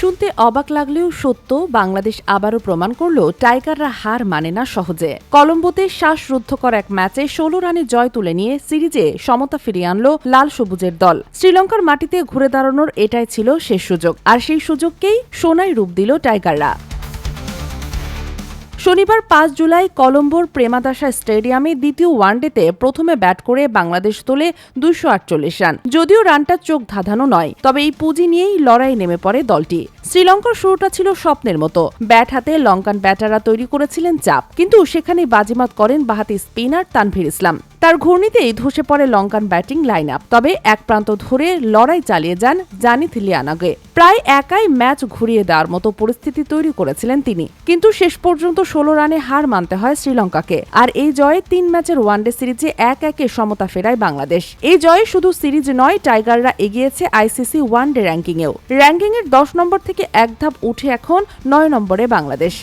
শুনতে অবাক লাগলেও সত্য, বাংলাদেশ আবারও প্রমাণ করল টাইগাররা হার মানে না সহজে। কলম্বোতে শ্বাসরুদ্ধকর এক ম্যাচে ১৬ রানে জয় তুলে নিয়ে সিরিজে সমতা ফিরিয়ে আনল লাল সবুজের দল। শ্রীলঙ্কার মাটিতে ঘুরে দাঁড়ানোর এটাই ছিল শেষ সুযোগ, আর সেই সুযোগকেই সোনায় রূপ দিল টাইগাররা। শনিবার ৫ জুলাই কলম্বোর প্রেমাদাসা স্টেডিয়ামে দ্বিতীয় ওয়ানডেতে প্রথমে ব্যাট করে বাংলাদেশ তোলে ২৪৮ রান। যদিও রানটা চোখ ধাঁধানো নয়, তবে এই পুঁজি নিয়েই লড়াই নেমে পড়ে দলটি। শ্রীলঙ্কার শুরুটা ছিল স্বপ্নের মতো। ব্যাট হাতে লঙ্কান ব্যাটাররা তৈরি করেছিলেন চাপ, কিন্তু সেখানে বাজিমাত করেন বাঁহাতি স্পিনার তানভীর ইসলাম। তার ঘূর্ণিতেই ধসে পড়ে লঙ্কান ব্যাটিং লাইন আপ। তবে এক প্রান্ত ধরে লড়াই চালিয়ে যান জানিথ লিয়ানাগে। প্রায় একাই ম্যাচ ঘুরিয়ে দেওয়ার মতো পরিস্থিতি তৈরি করেছিলেন তিনি, কিন্তু শেষ পর্যন্ত ১৬ রানে হার মানতে হয় শ্রীলঙ্কাকে। আর এই জয়ে ৩ ম্যাচের ওয়ানডে সিরিজে ১-১ সমতা ফেরায় বাংলাদেশ। এই জয়ে শুধু সিরিজ নয়, টাইগাররা এগিয়েছে আইসিসি ওয়ানডে র্যাঙ্কিংয়েও। র্যাঙ্কিংয়ের ১০ নম্বর থেকে এক ধাপ উঠে এখন ৯ নম্বরে বাংলাদেশ।